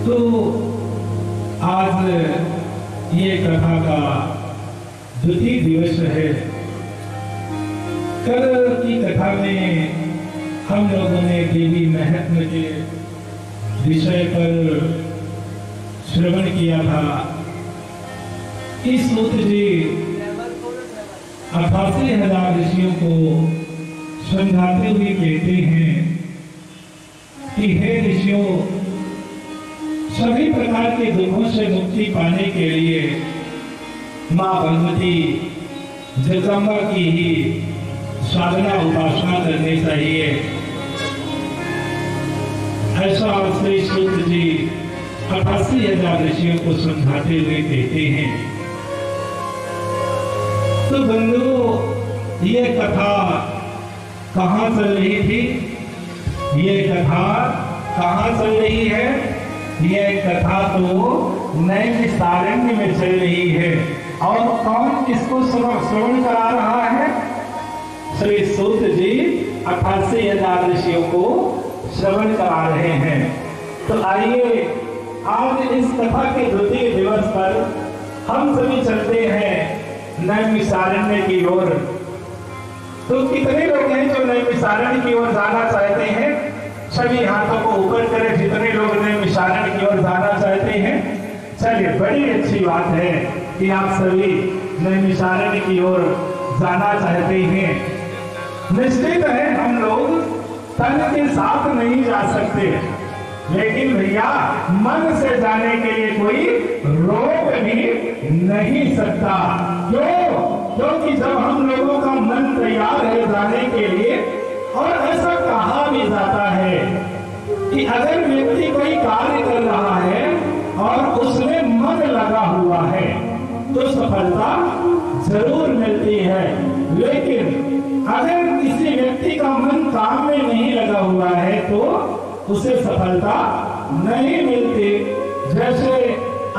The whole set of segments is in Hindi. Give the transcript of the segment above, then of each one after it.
तो आज ये कथा का द्वितीय दिवस है। कल की कथा में हम लोगों ने देवी महत्व के विषय पर श्रवण किया था कि सूत जी 88,000 ऋषियों को समझाते हुए कहते हैं कि हे ऋषियों, सभी प्रकार के दुखों से मुक्ति पाने के लिए मां भगवती जगदम्बा की ही साधना उपासना करनी चाहिए। ऐसा श्री सूत जी 88,000 ऋषियों को समझाते हुए कहते हैं। तो बंधु, ये कथा कहाँ चल रही थी? ये कथा कहाँ चल रही है? ये कथा तो नैमिषारण्य में चल रही है। और कौन किसको श्रवण करा रहा है? श्री सूत जी 88,000 ऋषियों को श्रवण करा रहे हैं। तो आइए आज इस कथा के द्वितीय दिवस पर हम सभी चलते हैं नैमिषारण्य की ओर। तो कितने लोग हैं जो नैमिषारण्य की ओर जाना चाहते हैं? सभी हाथों को ऊपर करें जितने लोग नैमिषारण्य की ओर जाना चाहते हैं। चलिए, बड़ी अच्छी बात है कि आप सभी नैमिषारण्य की ओर जाना चाहते हैं। निश्चित है हम लोग तन के साथ नहीं जा सकते, लेकिन भैया मन से जाने के लिए कोई रोक भी नहीं सकता। क्यों? क्योंकि जब हम लोगों का मन तैयार है जाने के लिए, और ऐसा कहा भी जाता है कि अगर व्यक्ति कोई कार्य कर रहा है और उसमें मन लगा हुआ है तो सफलता जरूर मिलती है। लेकिन अगर किसी व्यक्ति का मन काम में नहीं लगा हुआ है तो उसे सफलता नहीं मिलती। जैसे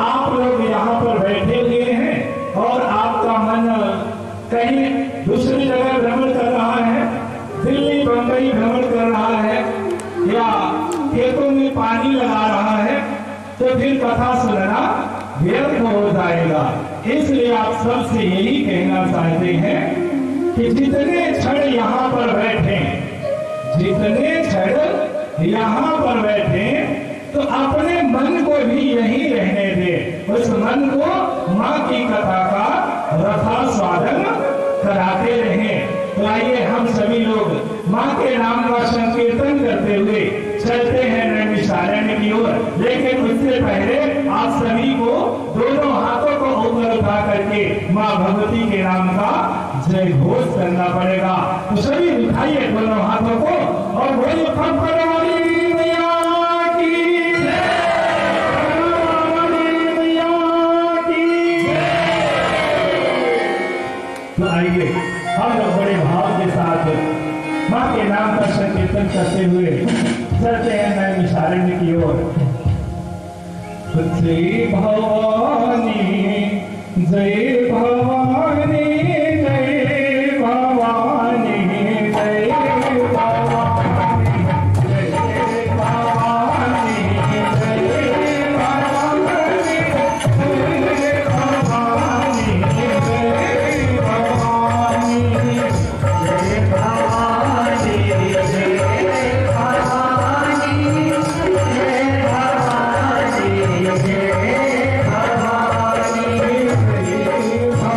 आप लोग यहाँ पर बैठे हुए हैं और आपका मन कहीं दूसरी जगह भ्रमण कर रहा है, दिल्ली बंबई भ्रमण कर रहा है या खेतों में पानी लगा रहा है, तो फिर कथा सुनना व्यर्थ हो जाएगा। इसलिए आप सबसे यही कहना चाहते हैं कि जितने क्षण यहाँ पर बैठे, जितने क्षण यहाँ पर बैठे, तो अपने मन को भी यहीं रहने दे। उस मन को माँ की कथा का रसास्वादन कराते रहें। तो आइए हम सभी लोग माँ के नाम का संकीर्तन करते हुए चलते हैं नैमिषारण्य की ओर। लेकिन उससे पहले आप सभी को दोनों हाथों को ऊपर उठा करके माँ भगवती के नाम का जय घोष करना पड़ेगा। तो सभी उठाइए दोनों हाथों को और बोलिए खप्पर वाली मैया की जय, वाली मैया की जय। तो आइए हम लोग बड़े भाव के साथ माँ के नाम का संकीर्तन करते हुए चलते हैं नैमिषारण्य की ओर। जय भवानी, जय भवानी, जय भवानी, जय भवानी, जय भवानी, जय भवानी, जय भवानी, जय भवानी, जय भवानी, जय भवानी।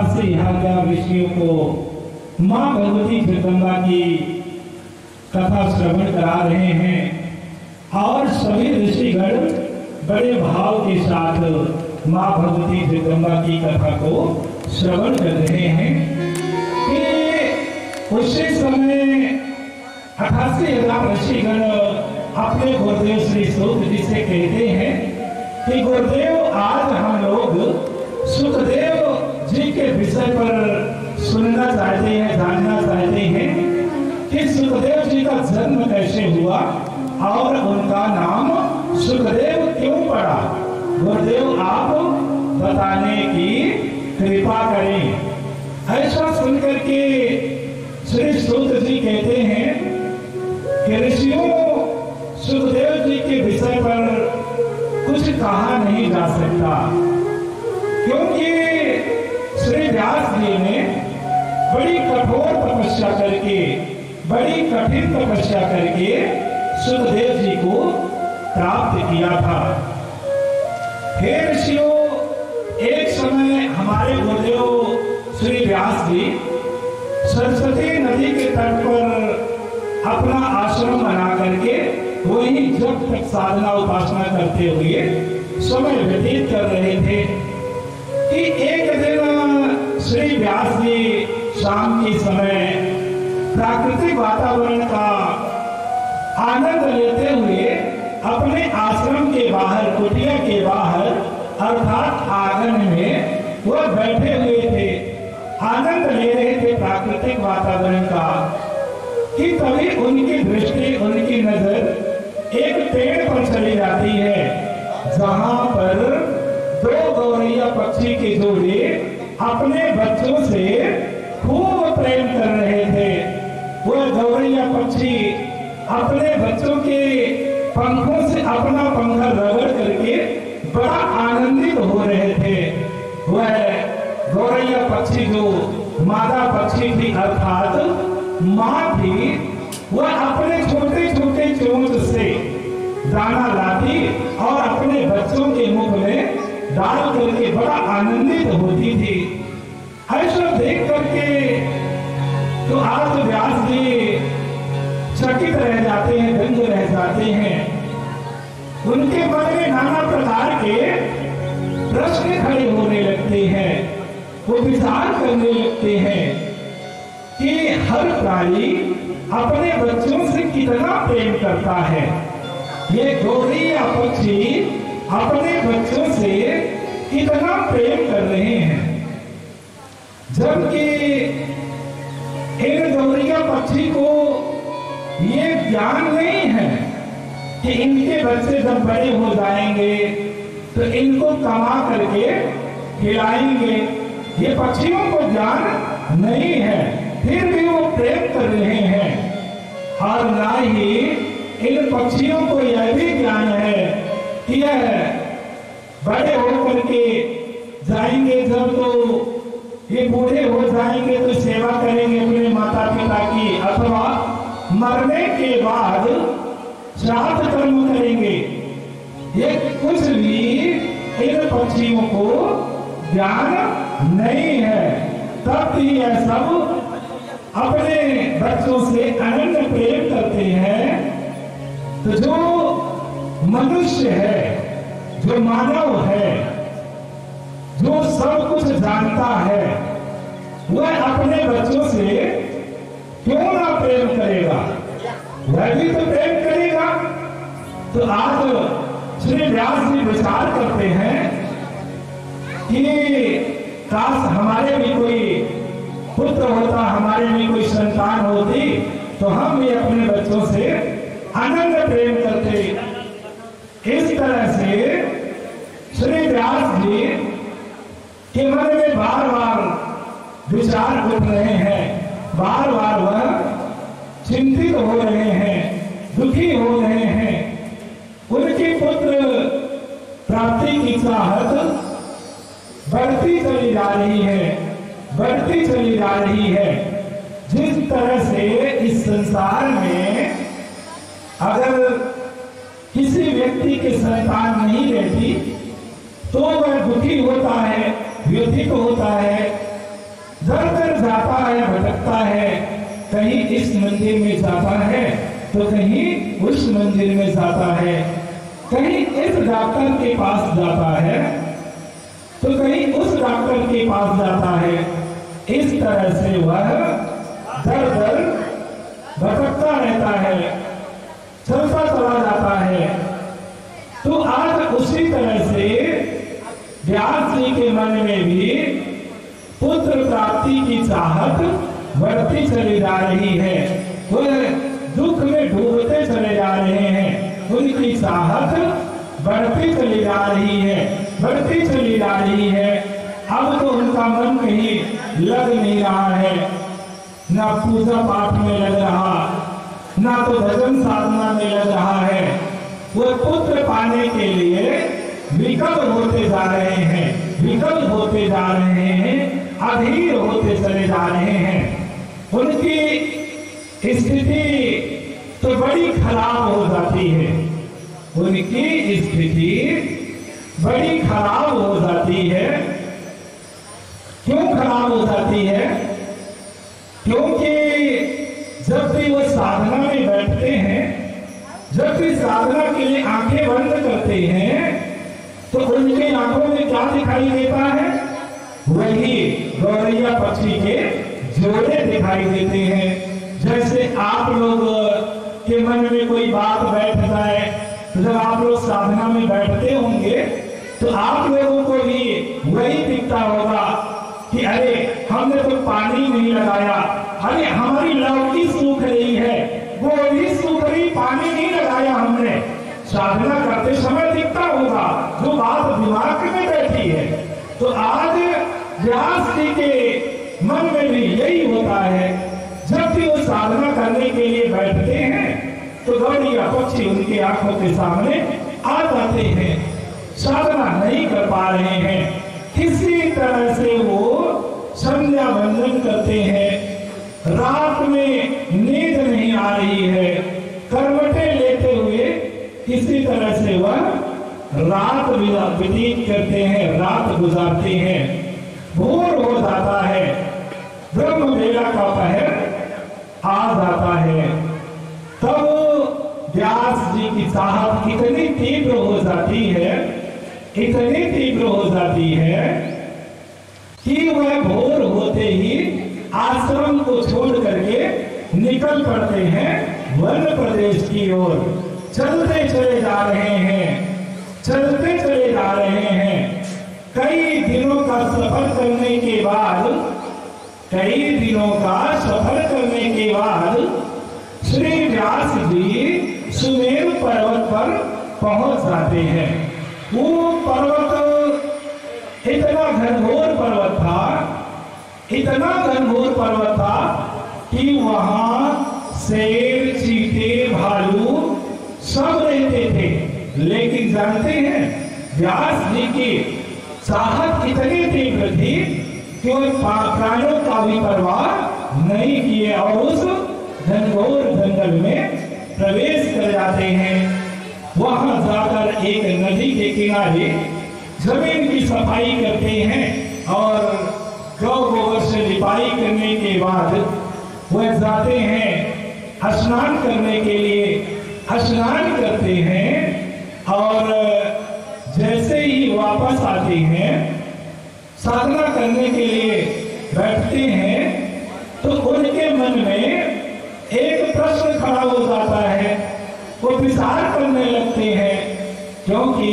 से यहाँ का ऋषियों को माँ भगवती जगदम्बा की कथा श्रवण करा रहे हैं और सभी ऋषिगण बड़े भाव के साथ माँ भगवती जगदम्बा की कथा को श्रवण कर रहे हैं कि उसी समय 88,000 ऋषिगण अपने गुरुदेव श्री सूत जी से कहते हैं कि गुरुदेव आज हम लोग सुखदेव जी के विषय पर सुनना चाहते हैं, जानना चाहते हैं कि सुखदेव जी का जन्म कैसे हुआ और उनका नाम सुखदेव क्यों पड़ा। गुरुदेव आप बताने की कृपा करें। ऐसा सुनकर के श्री सूत जी कहते हैं कि ऋषियों सुखदेव जी के विषय पर कुछ कहा नहीं जा सकता, क्योंकि श्री व्यास जी ने बड़ी कठोर तपस्या करके, बड़ी कठिन तपस्या करके सुखदेव जी को प्राप्त किया था। हे ऋषियों, एक समय हमारे गुरुदेव श्री व्यास जी सरस्वती नदी के तट पर अपना आश्रम बना करके वही जब तक साधना उपासना करते हुए समय व्यतीत कर रहे थे कि एक दिन श्री व्यास जी शाम के समय प्राकृतिक वातावरण का आनंद लेते हुए अपने आश्रम के बाहर, कुटिया के बाहर अर्थात आंगन में वह बैठे हुए थे, आनंद ले रहे थे प्राकृतिक वातावरण का कि तभी उनकी दृष्टि, उनकी नजर एक पेड़ पर चली जाती है जहां पर दो गौरैया पक्षी के जोड़े अपने बच्चों से खूब प्रेम कर रहे थे। वह गौरैया पक्षी अपने बच्चों के पंखों से अपना पंखा रगड़ करके बड़ा आनंदित हो रहे थे। वह गौरैया पक्षी जो मादा पक्षी थी अर्थात माँ थी, वह अपने छोटे छोटे चोंच से दाना लाती और अपने बच्चों के मुख में डाल करके बड़ा आनंदित होती थी। ऐसा देख करके तो आज व्यास जी चकित रह जाते हैं, दंग रह जाते हैं। उनके मन में नाना प्रकार के प्रश्न खड़े होने लगते हैं। वो विचार करने लगते हैं कि हर प्राणी अपने बच्चों से कितना प्रेम करता है। ये गौरैया पक्षी अपने बच्चों से कितना प्रेम कर रहे हैं, जबकि इन गौरैया पक्षी को ये ज्ञान नहीं है कि इनके बच्चे जब बड़े हो जाएंगे तो इनको कमा करके खिलाएंगे। ये पक्षियों को ज्ञान नहीं है, फिर भी वो प्रेम कर रहे हैं। और ना ही इन पक्षियों को यह भी ज्ञान है कि यह बड़े होकर के जाएंगे, जब तो ये बूढ़े हो जाएंगे तो सेवा करेंगे अपने माता पिता की, अथवा मरने के बाद श्राद्ध कर्म करेंगे। ये कुछ भी इन पक्षियों को ज्ञान नहीं है। तब भी यह सब अपने बच्चों से अनन्य प्रेम करते हैं। तो जो मनुष्य है, जो मानव है, जो सब कुछ जानता है, वह अपने बच्चों से क्यों ना प्रेम करेगा? वह भी तो प्रेम करेगा। तो आज श्री व्यास जी विचार करते हैं कि काश हमारे भी कोई पुत्र होता, हमारे भी कोई संतान होती, तो हम भी अपने बच्चों से अनन्य प्रेम करते। इस तरह से श्री व्यास जी के मन में बार बार विचार उठ रहे हैं, बार बार वह चिंतित हो रहे हैं, दुखी हो रहे हैं। उनके पुत्र प्राप्ति की चाहत बढ़ती चली जा रही है, बढ़ती चली जा रही है। जिस तरह से इस संसार में अगर किसी व्यक्ति के संतान नहीं रहती तो वह दुखी होता है, व्यथित होता है, कहीं इस मंदिर में जाता है तो कहीं उस मंदिर में जाता है, कहीं इस डॉक्टर के पास जाता है तो कहीं उस डॉक्टर के पास जाता है। इस तरह से वह दर दर भटकता रहता है, चलता चला जाता है। तो आज उसी तरह से व्यास जी के मन में भी पुत्र प्राप्ति की चाहत बढ़ती चली जा रही है। वह दुख में डूबते चले जा रहे हैं, उनकी चाहत बढ़ती चली जा रही है, बढ़ती चली जा रही है। अब तो उनका मन कहीं लग नहीं रहा है, ना पूजा पाठ में लग रहा, ना तो भजन साधना में लग रहा है। वह पुत्र पाने के लिए विकल होते जा रहे हैं, विकल होते जा रहे हैं, अधीर होते चले जा रहे हैं। उनकी स्थिति तो बड़ी खराब हो जाती है, उनकी स्थिति बड़ी खराब हो जाती है। क्यों खराब हो जाती है? क्योंकि जब भी वो साधना में बैठते हैं, जब भी साधना के लिए आंखें बंद करते हैं तो उनके आंखों में क्या दिखाई देता है? वही गौरैया पक्षी के जोड़े दिखाई देते हैं। जैसे आप लोग के मन में कोई बात बैठ जाए, तो जब आप लोग साधना में बैठते होंगे तो आप लोगों को भी वही दिखता होगा कि अरे हमने तो पानी नहीं लगाया, अरे हमारी लौकी सूख रही है, वो भी सूख रही, पानी नहीं लगाया हमने। साधना करते समय दिखता होगा जो बात दिमाग में बैठी है। तो आज व्यास जी के मन में भी यही होता है, जब भी वो साधना करने के लिए बैठते हैं तो गौरैया पक्षी उनकी आंखों के सामने आ जाते हैं। साधना नहीं कर पा रहे हैं, किसी तरह से वो संध्या वंदन करते हैं, रात में नींद नहीं आ रही है, करवटें लेते हुए किसी तरह से वह रात व्यतीत करते हैं, रात गुजारते हैं। भोर हो जाता है, ब्रह्म वेला का पहर आ जाता है। तब व्यास जी की चाहत इतनी तीव्र हो जाती है, इतनी तीव्र हो जाती है कि वह भोर होते ही आश्रम को छोड़ करके निकल पड़ते हैं वन प्रदेश की ओर। चलते चले जा रहे हैं, चलते चले जा रहे हैं। कई दिनों का सफर करने के बाद, कई दिनों का सफर करने के बाद श्री व्यास जी सुमेरु पर्वत पर पहुंच जाते हैं। वो पर्वत इतना घनघोर पर्वत था, इतना घनघोर पर्वत था कि वहां शेर, चीते, भालू सब रहते थे। लेकिन जानते हैं व्यास जी की चाहत इतनी तीव्र थी कि वो प्राणों का भी परवाह नहीं किए और उस घनघोर जंगल में प्रवेश कर जाते हैं। वहां जाकर एक नदी के किनारे जमीन की सफाई करते हैं और गौ गोबर से लिपाई करने के बाद वह जाते हैं स्नान करने के लिए। स्नान करते हैं और जैसे ही वापस आते हैं, साधना करने के लिए बैठते हैं, तो उनके मन में एक प्रश्न खड़ा हो जाता है। वो विचार करने लगते हैं, क्योंकि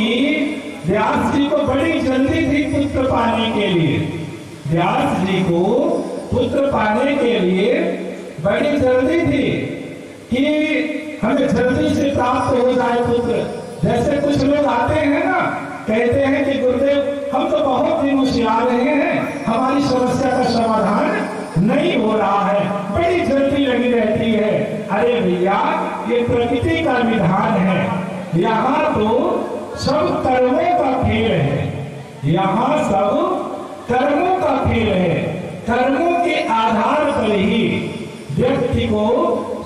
व्यास जी को बड़ी जल्दी थी पुत्र पाने के लिए। व्यास जी को पुत्र पाने के लिए बड़ी जल्दी थी कि हमें जल्दी से प्राप्त हो जाए पुत्र। जैसे कुछ लोग आते हैं ना, कहते हैं कि गुरुदेव हम तो बहुत दिनों से आ रहे हैं, हमारी समस्या का समाधान नहीं हो रहा है, बड़ी जल्दी लगी रहती है। अरे भैया, ये प्रकृति का विधान है। यहाँ तो सब कर्मों का खेल है, यहाँ सब कर्मों का खेल है। कर्मों के आधार पर ही व्यक्ति को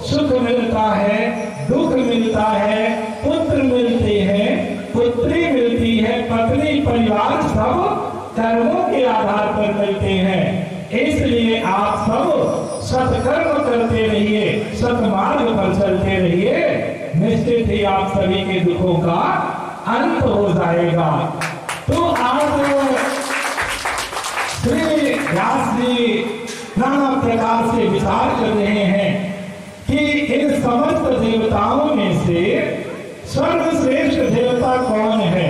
सुख मिलता है, दुख मिलता है, पुत्र मिलते हैं, पुत्री मिलती है, पत्नी, परिवार सब कर्मों के आधार पर मिलते हैं। इसलिए आप सब सत्कर्म करते रहिए, सत्मार्ग पर चलते रहिए, निश्चित ही आप सभी के दुखों का अंत हो जाएगा। तो आज श्री व्यास जी नाना प्रकार से विचार कर रहे हैं कि इन समस्त देवताओं में से सर्वश्रेष्ठ देवता कौन है।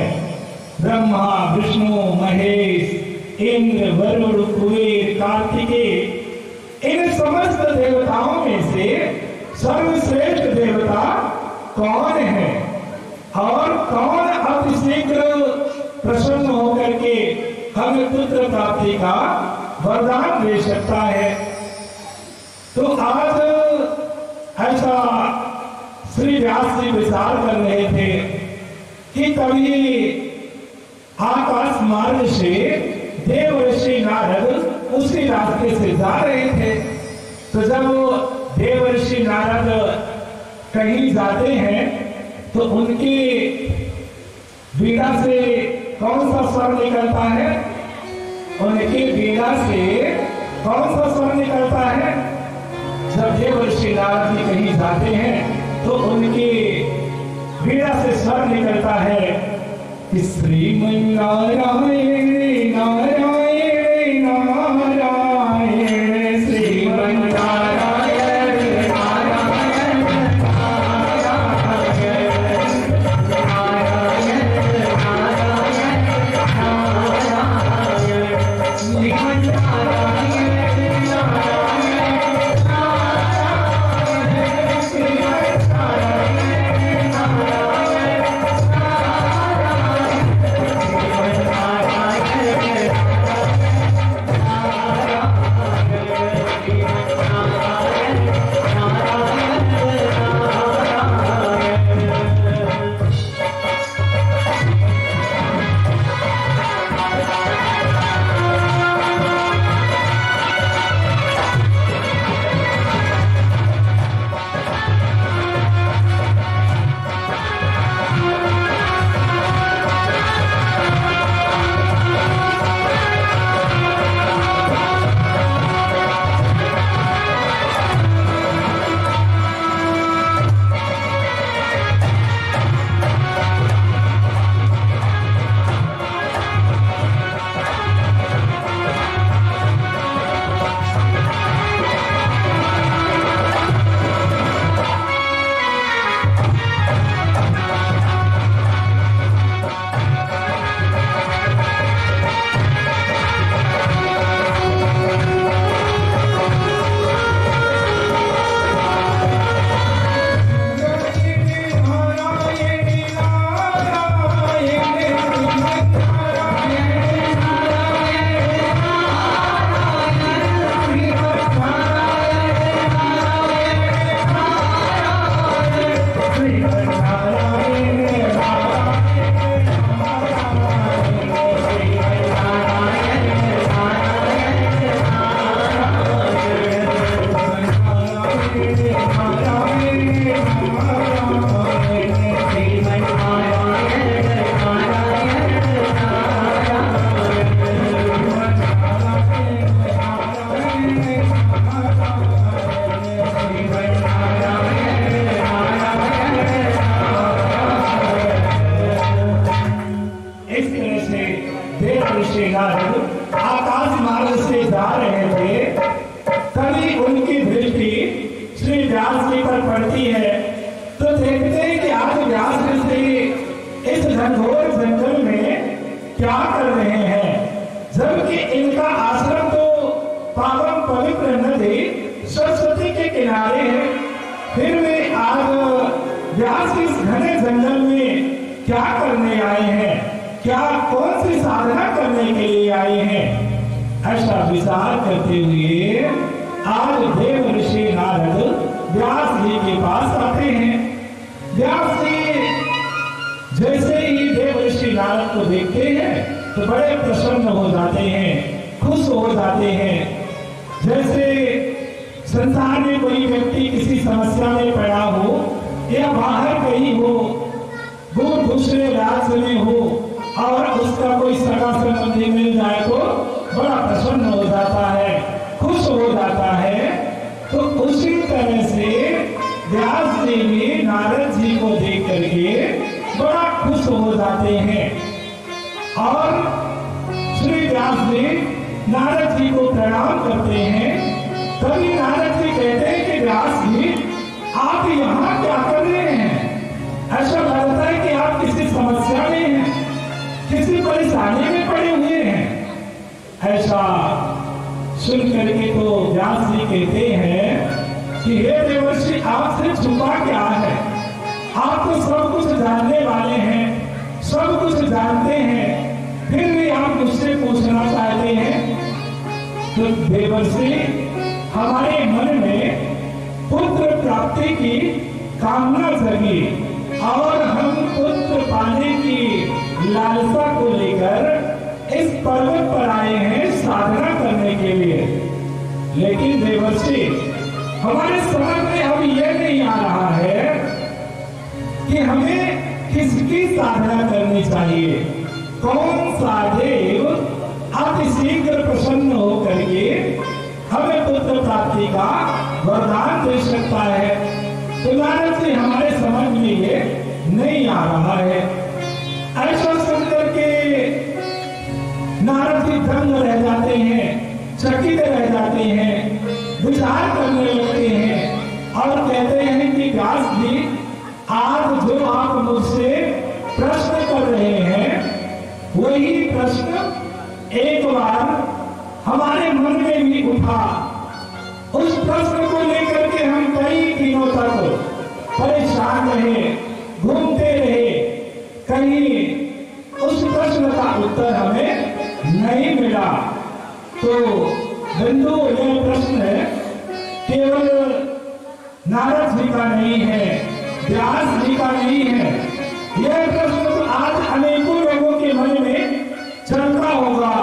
ब्रह्मा, विष्णु, महेश, इंद्र, वरुण, कुबेर, कार्तिकेय, इन समस्त देवताओं में से सर्वश्रेष्ठ देवता कौन है और कौन अतिशीघ्र प्रसन्न होकर के हमें पुत्र प्राप्ति का वरदान दे सकता है। तो आज ऐसा श्री व्यास जी विचार कर रहे थे कि कभी आकाश मार्ग से देवर्षि नारद उसी रास्ते से जा रहे थे। तो जब देवर्षि नारद कहीं जाते हैं तो उनकी वीणा से कौन सा स्वर निकलता है? उनकी वीणा से कौन सा स्वर निकलता है? जब देवर्षि नारद जी कहीं जाते हैं तो उनकी वीणा से स्वर निकलता है कि श्रीमन्नारायण नारायण नारायण, श्रीमन्नारायण नारायण कहते हैं कि हे देवर्षि, आपसे छुपा क्या है? आप तो सब कुछ जानने वाले हैं, सब कुछ जानते हैं, फिर भी आप मुझसे पूछना चाहते हैं। तो देवर्षि, हमारे मन में पुत्र प्राप्ति की कामना जगी और हम पुत्र पाने की लालसा को लेकर इस पर्वत पर आए हैं साधना करने के लिए। लेकिन देवर्षि, हमारे समझ में अब यह नहीं आ रहा है कि हमें किसकी साधना करनी चाहिए, कौन सा देव अतिशीघ्र प्रसन्न होकर के हमें पुत्र प्राप्ति का वरदान दे सकता है। तो नारद जी, हमारे समझ में ये नहीं आ रहा है। ऐसा सुनकर के नारद जी दंग रह जाते हैं, चकित रह जाते हैं, विचार करने लगते हैं और कहते हैं कि व्यास जी, आज जो आप मुझसे प्रश्न कर रहे हैं वही प्रश्न एक बार हमारे मन में भी उठा। उस प्रश्न को लेकर के हम कई दिनों तक परेशान रहे, घूमते रहे, कहीं उस प्रश्न का उत्तर हमें नहीं मिला। तो बंधु, यह प्रश्न केवल नारद जी का नहीं है, व्यास जी का नहीं है, यह प्रश्न तो आज अनेकों लोगों के मन में चलता होगा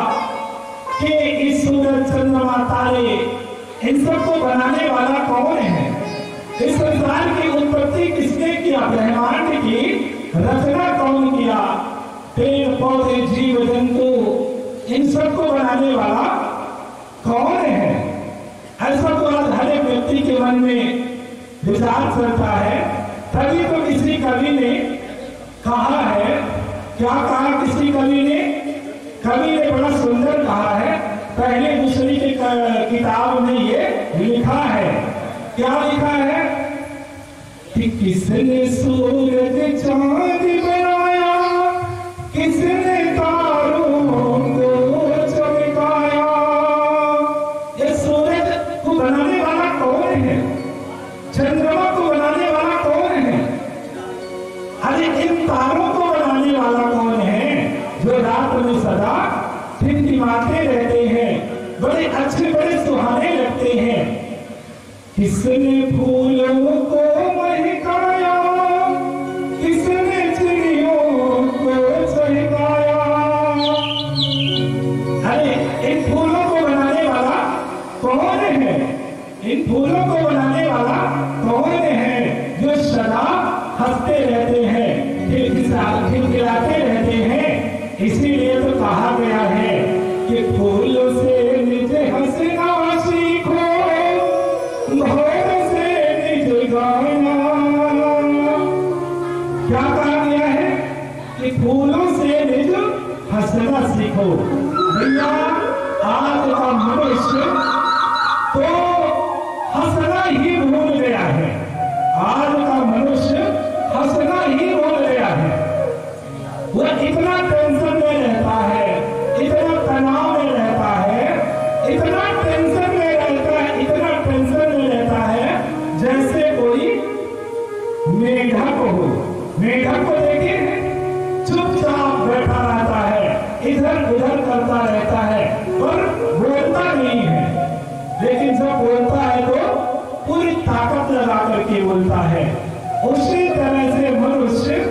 कि इस सूरज, चंद्रमा, तारे, इन सबको बनाने वाला कौन है? इस संसार की उत्पत्ति किसने किया? ब्रह्मांड की रचना कौन किया? पेड़ पौधे, जीव जंतु, इन सबको बनाने वाला कौन है? ऐसा तो आज हर एक व्यक्ति के मन में विचार चलता है। तभी तो किसी कवि ने कहा है, क्या कहा किसी कवि ने? कवि ने बड़ा सुंदर कहा है, पहले दूसरी की किताब में ये लिखा है। क्या लिखा है कि किसने सूरज चांद बनाया, किसने तारों को चमकाया। ये सूरज को बनाने वाला कौन है? चंद्रमा को बनाने वाला कौन है? अरे इन तारों को बनाने वाला कौन है जो रात में सदा टिमटिमाते रहते हैं, बड़े अच्छे, बड़े सुहाने लगते हैं? किसने फूलों को महकाया, किसने चिड़ियों को चहकाया। अरे इन फूलों को बनाने वाला कौन है? इन फूलों को बनाने वाला कौन है जो सदा हंसते रहते हैं, खिलखिलाते रहते हैं? इसीलिए तो कहा गया है कि फूलों से निज हंसना सीखो, भौर से निज गाना। क्या कहा गया है कि फूलों से निज हंसना सीखो। भैया, आज का मनुष्य तो हंसना ही भूल गया है। आज का मनुष्य हंसना ही भूल गया है। वह इतना टेंशन में रहता है, इतना तनाव में रहता है, इतना टेंशन में रहता है, इतना टेंशन में रहता है जैसे कोई मेढक हो। मेढक को देखिए, चुपचाप बैठा रहता है, इधर उधर करता रहता है, पर बोलता नहीं है। लेकिन जब बोलता है तो पूरी ताकत लगा करके बोलता है। उसी तरह से मनुष्य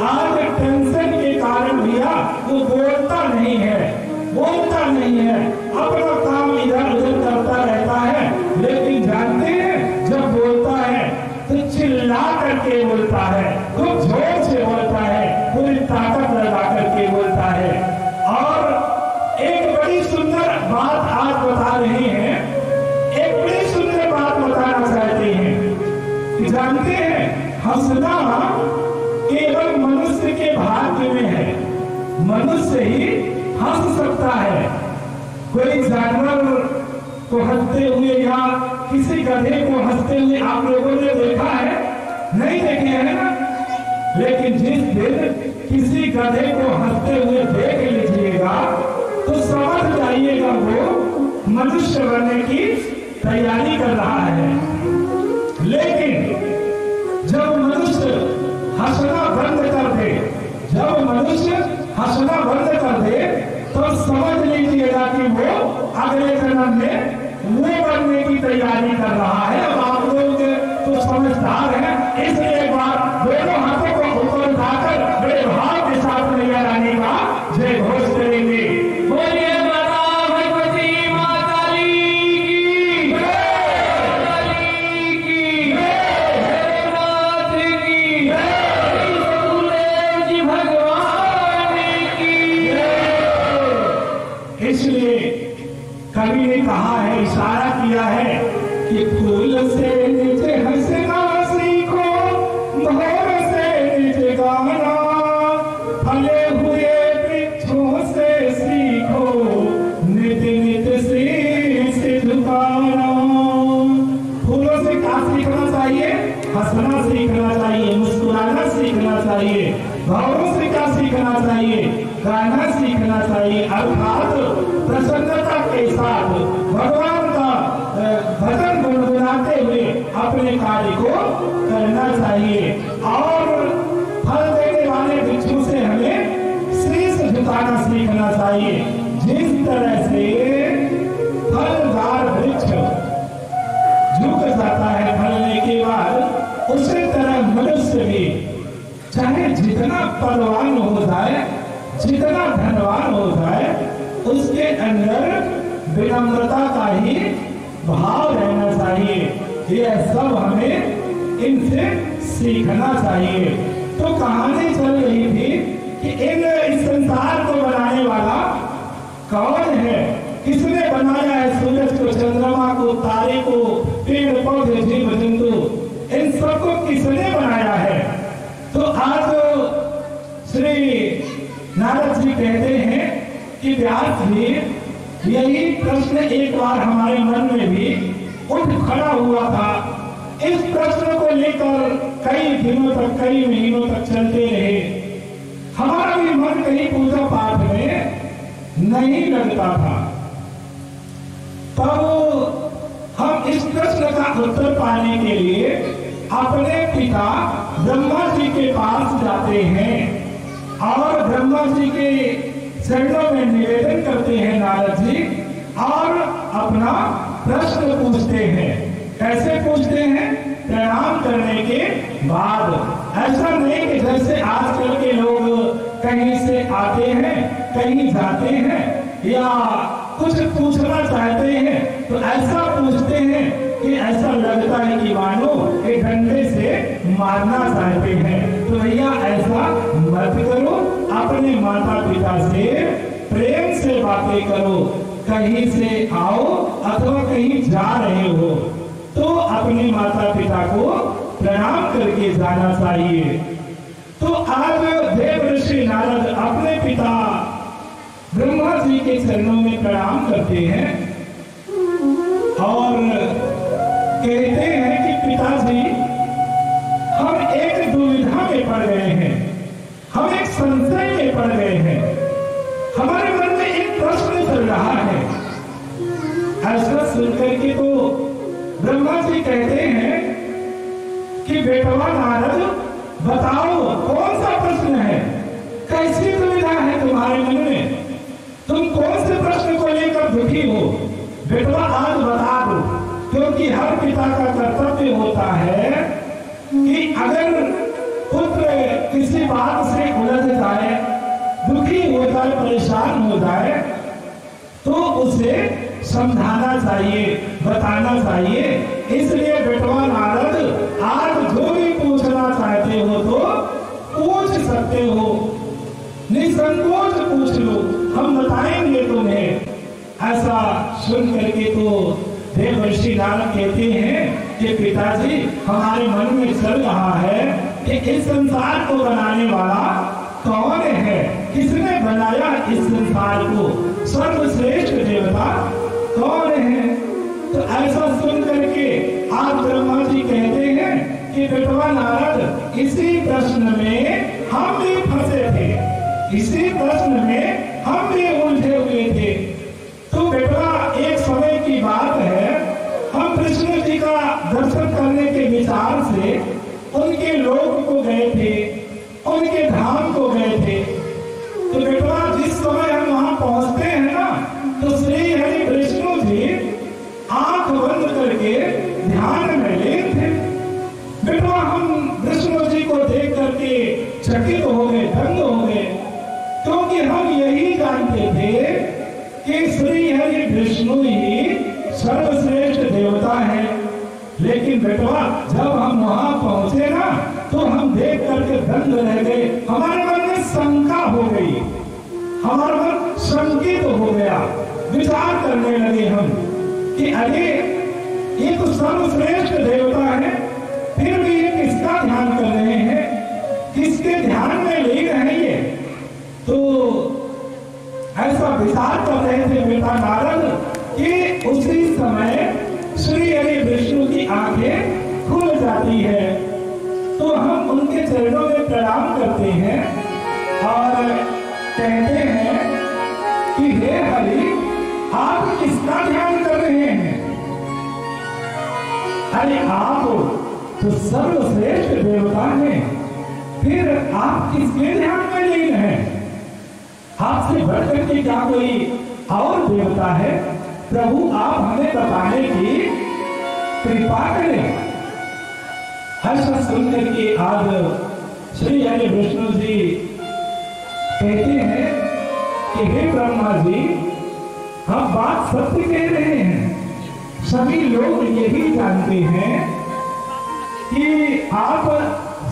आज टेंशन के कारण भैया वो बोलता नहीं है, बोलता नहीं है, अपना काम इधर उधर करता रहता है। लेकिन जानते हैं, जब बोलता है तो चिल्ला करके बोलता है, खूब जोर से बोलता है, पूरी ताकत लगा करके बोलता है। और एक बड़ी सुंदर बात आज बता रहे हैं, एक बड़ी सुंदर बात बताना चाहते हैं कि जानते हैं, हंसना केवल मनुष्य के भाग्य में है। मनुष्य ही हंस सकता है। कोई जानवर को हंसते हुए या किसी गधे को हंसते हुए आप लोगों ने देखा है? नहीं देखे है ना? लेकिन जिस दिन किसी गधे को हंसते हुए देख लीजिएगा तो समझ जाइएगा वो मनुष्य बनने की तैयारी कर रहा है। लेकिन जब मनुष्य हंसना बंद कर दे, जब मनुष्य हंसना बंद कर दे तो समझ लीजिएगा कि वो अगले जन्म में वो बनने की तैयारी कर रहा है। अब आप लोग तो समझदार हैं, इसलिए एक बार दोनों हाथों को ऊपर उठाकर बड़े भाव के साथ मैया रानी का जय घोष करेंगे। बोलिए माता भगवती माता की भगवान की। इसलिए कवि ने कहा है, इशारा किया है कि फूल से नीचे हंसना सीखो, भौर से नीचे गाना, फले हुए वृक्षों से सीखो, नित नित शीश झुकाना। फूलों से क्या सीखना चाहिए? हंसना सीखना चाहिए, मुस्कुराना सीखना चाहिए। भौरों से क्या सीखना चाहिए? गाना सीखना चाहिए, अर्थात प्रसन्नता के साथ भगवान का भजन गुनगुनाते हुए अपने कार्य को करना चाहिए। और फल देने वाले वृक्षों से हमें शीश झुकाना सीखना चाहिए। जिस तरह से फलदार वृक्ष झुक जाता है फलने के बाद, उसी तरह मनुष्य भी चाहे जितना बलवान हो जाए, जितना धनवान हो जाए, उसके अंदर विनम्रता का ही भाव रहना चाहिए। यह सब हमें इनसे सीखना चाहिए। तो कहानी चल रही थी कि इस संसार को बनाने वाला कौन है, किसने बनाया है सूरज को, चंद्रमा को, तारे को, पेड़ पौधे, जीव जंतु, इन सबको किसने बनाया है? तो आज श्री नारद जी कहते हैं कि व्यास जी, यही प्रश्न एक बार हमारे मन में भी उठ खड़ा हुआ था। इस प्रश्न को लेकर कई दिनों तक, कई महीनों तक चलते रहे। हमारा भी मन कहीं पूजा पाठ में नहीं लगता था। तब हम इस प्रश्न का उत्तर पाने के लिए अपने पिता ब्रह्मा जी के पास जाते हैं और ब्रह्मा जी के चरणों में निवेदन करते हैं नारद जी, और अपना प्रश्न पूछते हैं। कैसे पूछते हैं? प्रणाम करने के बाद। ऐसा नहीं कि जैसे आजकल के लोग कहीं से आते हैं, कहीं जाते हैं या कुछ पूछना चाहते हैं तो ऐसा पूछते हैं कि ऐसा लगता है कि मानो एक डंडे से मारना चाहते हैं। तो भैया ऐसा मत करो, अपने माता पिता से प्रेम से बातें करो। कहीं से आओ अथवा कहीं जा रहे हो तो अपने माता पिता को प्रणाम करके जाना चाहिए। तो आज देव ऋषि नारद अपने पिता ब्रह्मा जी के चरणों में प्रणाम करते हैं और कहते हैं कि पिताजी, हम एक दुविधा में पड़ गए हैं, हम एक संशय में पड़ गए हैं, हमारे मन में एक प्रश्न चल रहा है। ऐसा सुनकर के तो ब्रह्मा जी कहते हैं कि बेटवा नारद, बताओ कौन सा प्रश्न है, कैसी दुविधा है तुम्हारे मन में, तुम कौन से प्रश्न को लेकर दुखी हो? बेटवा आज बता दो, क्योंकि हर पिता का कर्तव्य होता है कि अगर पुत्र किसी बात से उलझ जाए, दुखी हो जाए, परेशान हो जाए तो उसे समझाना चाहिए, बताना चाहिए। इसलिए बेटवा नारद, आज जो भी पूछना चाहते हो तो पूछ सकते हो, निसंकोच पूछ लो, हम बताएंगे तुम्हें। ऐसा सुन करके तो देव ऋषि नारद कहते हैं कि पिताजी, हमारे मन में चल रहा है कि इस संसार को बनाने वाला कौन है, किसने बनाया इस संसार को, सर्वश्रेष्ठ देवता कौन है? तो ऐसा सुन करके आज ब्रह्मा जी कहते हैं कि बेटवा नारद, इसी प्रश्न में हम भी फंसे थे, इसी प्रश्न में हम भी उलझे हुए थे। तो बेटवा, एक समय की बात है, दर्शन करने के विचार से उनके लोक को गए थे, उनके धाम को गए थे। तो बेटवा जिस समय हम वहां पहुंचते हैं ना, तो श्री हरि विष्णु जी आंख बंद करके ध्यान में लीन थे। बेटवा हम विष्णु जी को देख करके चकित हो गए, दंग हो गए, क्योंकि हम यही जानते थे कि श्री हरि विष्णु ही सर्वश्रेष्ठ देवता है। लेकिन बेटवा जब हम वहां पहुंचे ना, तो हम देख करके दंग रह गए। हमारे मन में शंका हो गई, हमारा मन शंकित हो गया। विचार करने लगे हम कि अरे ये तो सर्वश्रेष्ठ देवता है, फिर भी ये किसका ध्यान कर रहे हैं, किसके ध्यान में लीन है ये। तो ऐसा विचार कर रहे थे बेटा नारद कि उसी समय श्री हरि विष्णु की आंखें खुल जाती है। तो हम उनके चरणों में प्रणाम करते हैं और कहते हैं कि हे हरि, आप किसका ध्यान कर रहे हैं? अरे आप तो सर्वश्रेष्ठ देवता हैं, फिर आप किसके ध्यान में लीन हैं? आपसे बढ़कर के क्या कोई और देवता है? प्रभु आप हमें बताने की कृपा करें। ऐसा सुनकर के आज श्री हरि विष्णु जी कहते हैं कि हे ब्रह्मा जी, हम बात सत्य कह रहे हैं। सभी लोग यही जानते हैं कि आप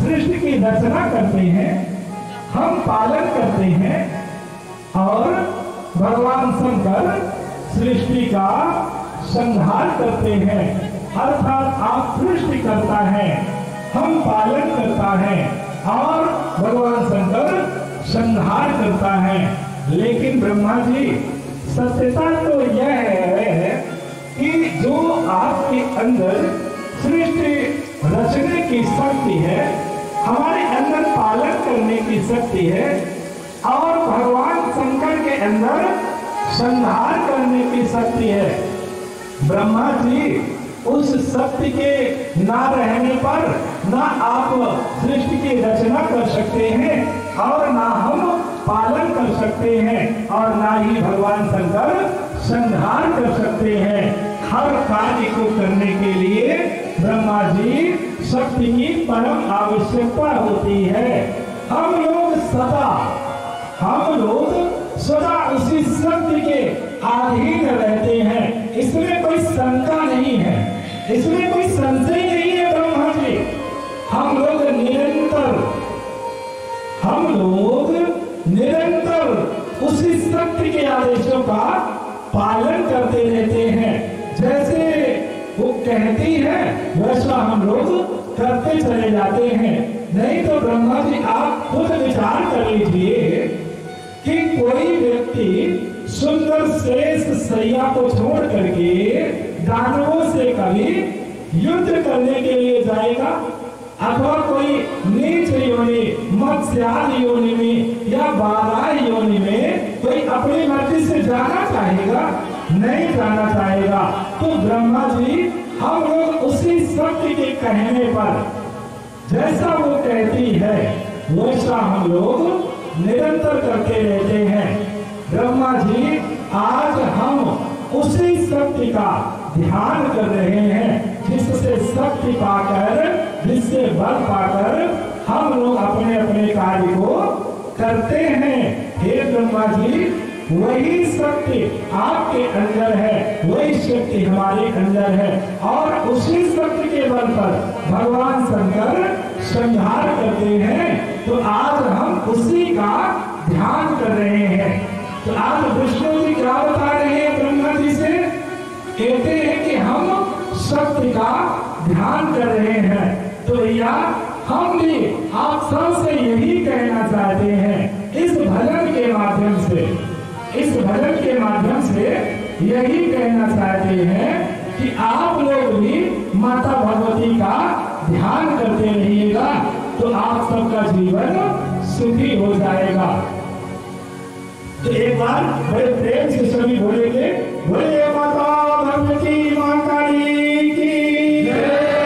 सृष्टि की रचना करते हैं, हम पालन करते हैं, और भगवान शंकर सृष्टि का संहार करते हैं। अर्थात आप सृष्टि करता है, हम पालन करता है, और भगवान शंकर संहार करता है। लेकिन ब्रह्मा जी, सत्यता तो यह है कि जो आपके अंदर सृष्टि रचने की शक्ति है, हमारे अंदर पालन करने की शक्ति है, और भगवान शंकर के अंदर संहार करने की शक्ति है। ब्रह्मा जी, उस शक्ति के ना रहने पर ना आप सृष्टि की रचना कर सकते हैं, और ना हम पालन कर सकते हैं, और ना ही भगवान शंकर संहार कर सकते हैं। हर कार्य को करने के लिए ब्रह्मा जी शक्ति की परम आवश्यकता होती है। हम लोग सदा उसी शक्ति के अधीन रहते हैं। इसमें कोई शंका नहीं है, इसमें कोई संशय नहीं है ब्रह्मा जी। हम लोग निरंतर उसी शक्ति के आदेशों का पालन करते रहते हैं। जैसे वो कहती है वैसा हम लोग करते चले जाते हैं। नहीं तो ब्रह्मा जी, आप खुद विचार कर लीजिए कि कोई व्यक्ति सुंदर श्रेष्ठ सैया को छोड़ करके दानवों से कभी युद्ध करने के लिए जाएगा, अथवा कोई नीच योनि, मत्स्यादि योनि में या बारह योनि में कोई अपनी मर्जी से जाना चाहेगा? नहीं जाना चाहेगा। तो ब्रह्मा जी, हम लोग उसी शक्ति के कहने पर जैसा वो कहती है वैसा हम लोग निरंतर करते रहते हैं। ब्रह्मा जी, आज हम उसी शक्ति का ध्यान कर रहे हैं, जिससे शक्ति पाकर, जिससे बल पाकर हम लोग अपने अपने कार्य को करते हैं। हे ब्रह्मा जी, वही शक्ति आपके अंदर है, वही शक्ति हमारे अंदर है, और उसी शक्ति के बल पर भगवान शंकर संहार करते हैं। तो आज हम उसी का ध्यान कर रहे हैं। तो आज विष्णु जी क्या बता रहे हैं ब्रह्मा जी से? कहते हैं कि हम शक्ति का ध्यान कर रहे हैं। तो या हम भी आप सबसे यही कहना चाहते हैं, इस भजन के माध्यम से, इस भजन के माध्यम से यही कहना चाहते हैं कि आप लोग भी माता भगवती का ध्यान करते रहिएगा, तो आप सबका जीवन सुखी हो जाएगा। तो एक बार बड़े प्रेम से सभी बोलेंगे, बोले माता भगवती मां काली की जय।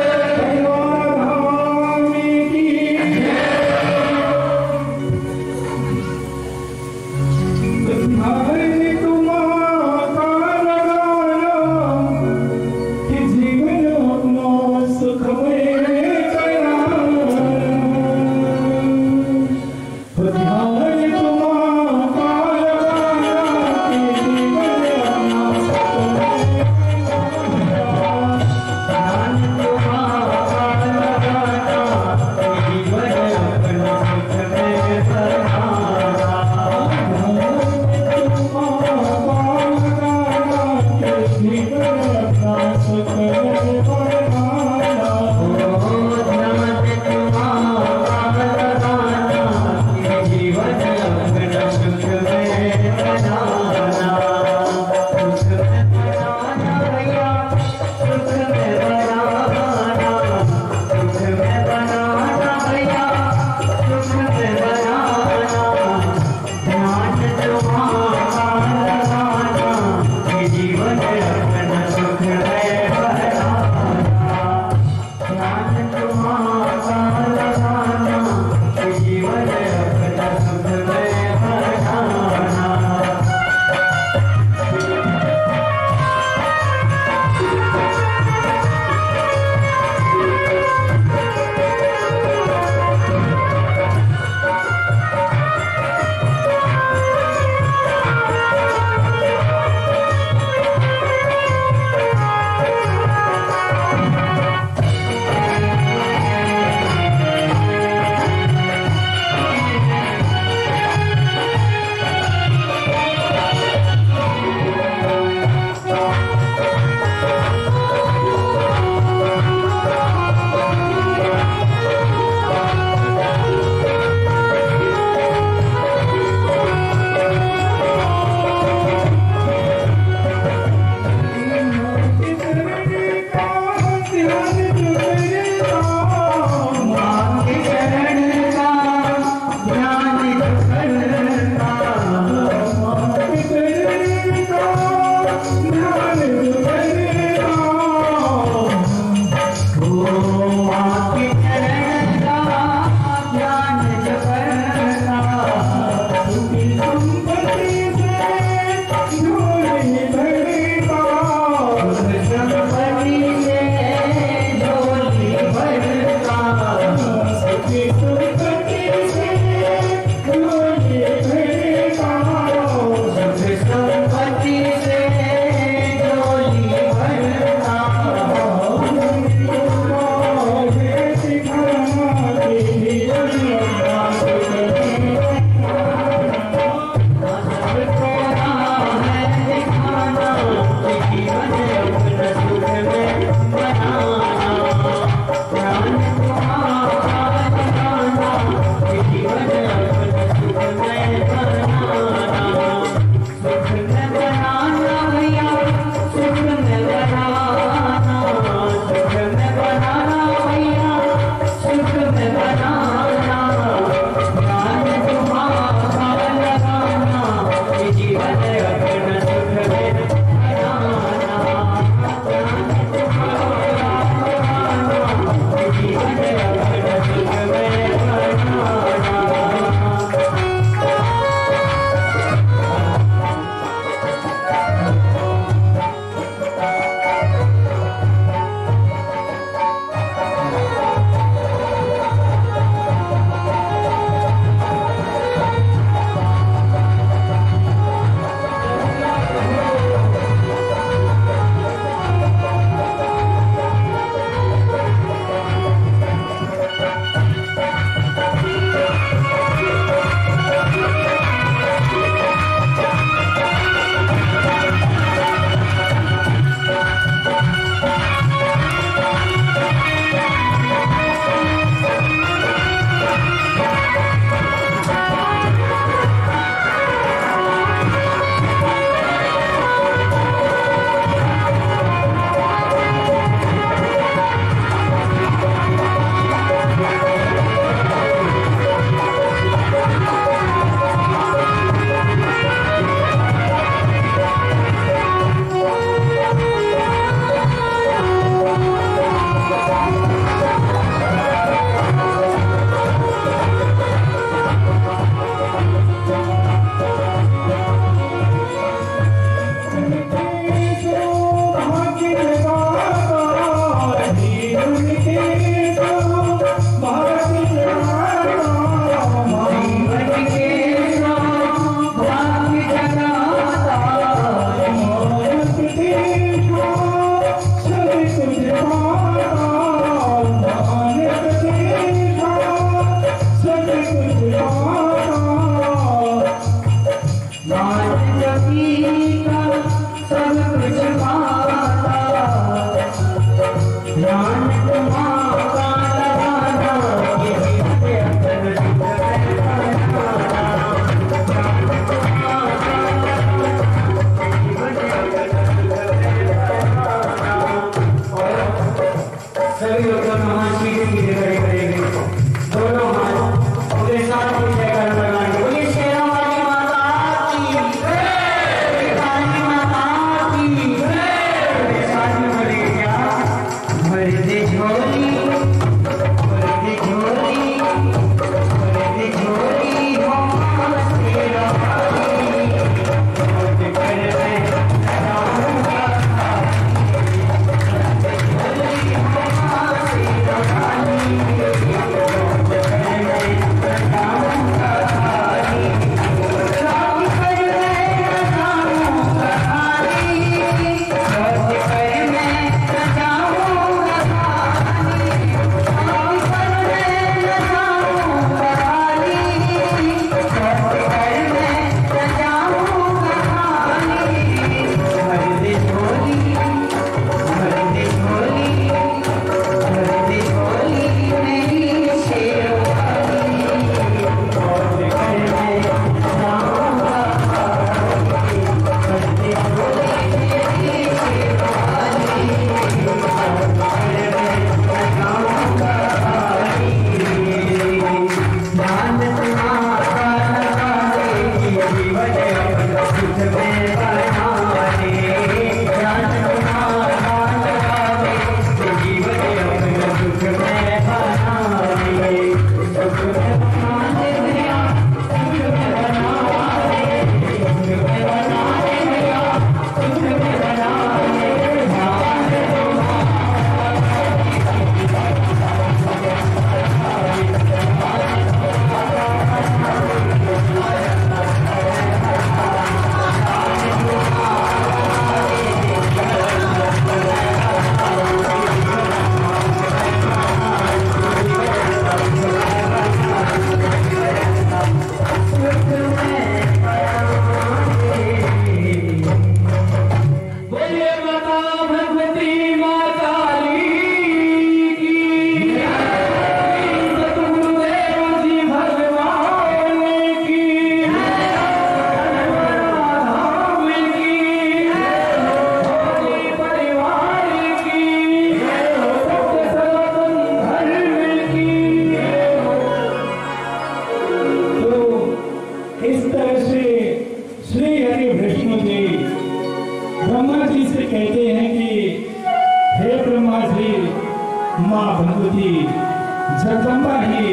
जगदम्बा ही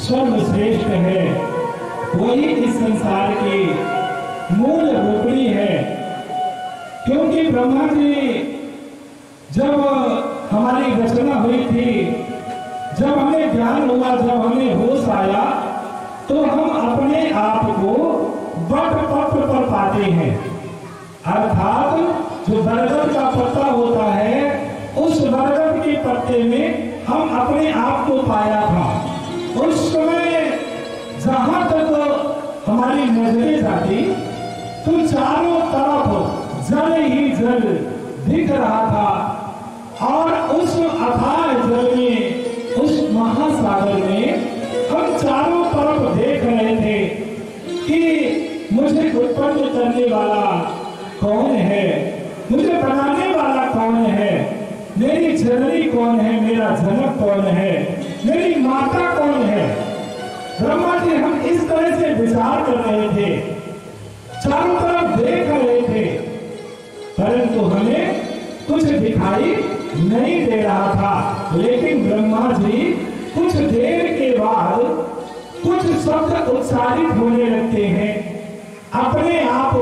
सर्वश्रेष्ठ है, वही इस संसार की मूल रूपणी है। क्योंकि ब्रह्मा जी जब हमारी रचना हुई थी, जब हमें ज्ञान हुआ, जब हमें होश आया, तो हम अपने आप को वट पत्र पर पाते हैं। अर्थात जो बरगद का पत्ता होता है, उस बरगद के पत्ते में हम अपने आप को पाया था। उस समय जहां तक हमारी नजरें जाती तो चारों तरफ जल ही जल दिख रहा था, और उस अथाह जल में, उस महासागर में हम चारों तरफ देख रहे थे कि मुझे उत्पन्न करने वाला कौन है, मुझे बनाने वाला कौन है, मेरी जननी कौन है, मेरा जनक कौन है, मेरी माता कौन है। ब्रह्मा जी हम इस तरह से विचार कर रहे थे, चारों तरफ देख रहे थे, परंतु हमें कुछ दिखाई नहीं दे रहा था। लेकिन ब्रह्मा जी कुछ देर के बाद कुछ शब्द उच्चारित होने लगते हैं, अपने आप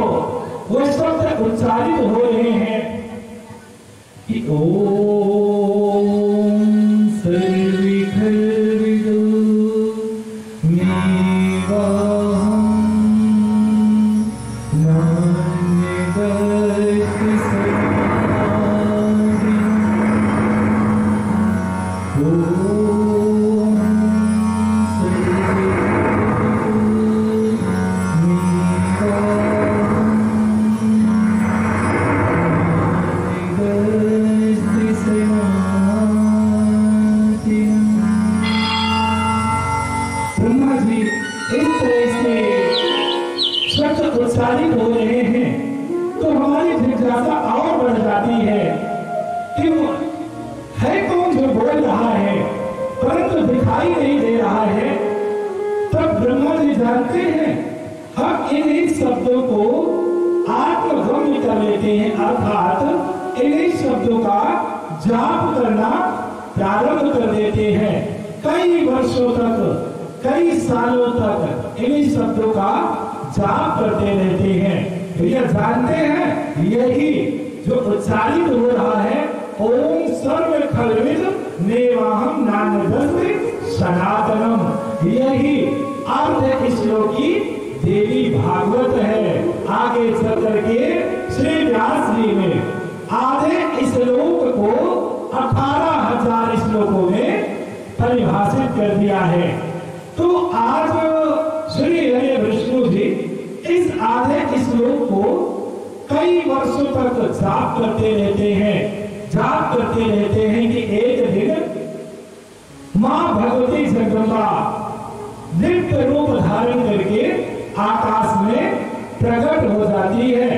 वो शब्द उच्चारित हो रहे हैं कि ओम सर्विखर्विदो Say दिखाई नहीं दे रहा है, तब ब्रह्मा जी जानते हैं हम इन्हीं शब्दों को आत्मगम्य कर लेते हैं, अर्थात इन्हीं शब्दों का जाप करना प्रारंभ कर देते हैं। कई वर्षों तक, कई सालों तक इन्हीं शब्दों का जाप करते रहते हैं। तो यह जानते हैं यही जो उच्चारित हो रहा है, ओम सर्व खलविद नेवाहम नानदस्ति सनातनम, यही अर्ध श्लोक की देवी भागवत है। आगे चल करके श्री व्यास जी ने आधे श्लोक को 18,000 श्लोकों में परिभाषित कर दिया है। तो आज श्री हरि विष्णु जी इस आधे श्लोक को कई वर्षों तक जाप करते रहते हैं, जाप करते रहते हैं कि एक दिन मां भगवती जगदम्बा दिव्य रूप धारण करके आकाश में प्रकट हो जाती है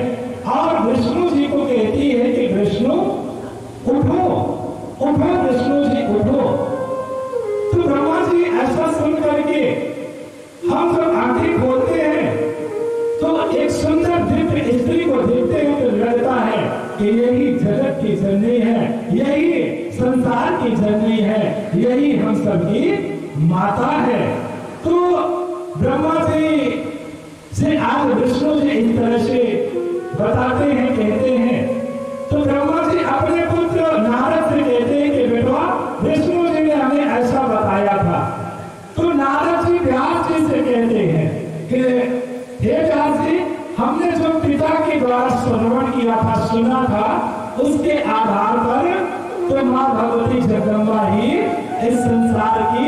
और विष्णु जी को कहती है कि विष्णु उठो, उठो विष्णु जी उठो। तो ब्रह्मा जी ऐसा सुन करके हम जब आंखें खोलते हैं तो एक सुंदर दिव्य स्त्री को देखते हैं तो लगता है कि यही जगत की जननी है, यही संसार की जननी है, यही हम सबकी माता है। तो ब्रह्मा जी से आज विष्णु जी इस तरह से बताते हैं, कहते हैं। तो ब्रह्मा जी अपने पुत्र नारद से कहते हैं कि बेटा विष्णु जी ने हमें ऐसा बताया था। तो नारद जी व्यास जी से कहते हैं कि हे व्यास जी, हमने जो पिता के द्वारा श्रवण किया था, सुना था, उसके आधार पर तो मां भगवती जगदम्बा ही इस संसार की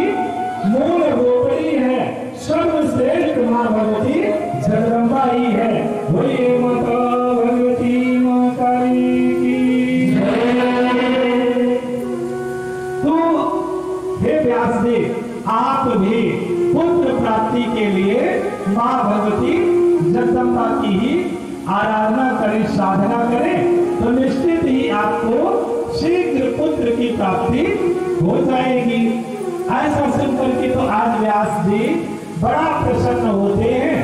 मूल गोपनी है, सर्वश्रेष्ठ मां भगवती जगदम्बा ही है। वही माता भगवती मां काली की जय। तो हे व्यास जी, आप भी पुत्र प्राप्ति के लिए मां भगवती जगदम्बा की ही आराधना करें, साधना करें, तो निश्चित ही आपको शीघ्र पुत्र की प्राप्ति हो जाएगी। ऐसा सुनकर के तो आज व्यास जी बड़ा प्रसन्न होते हैं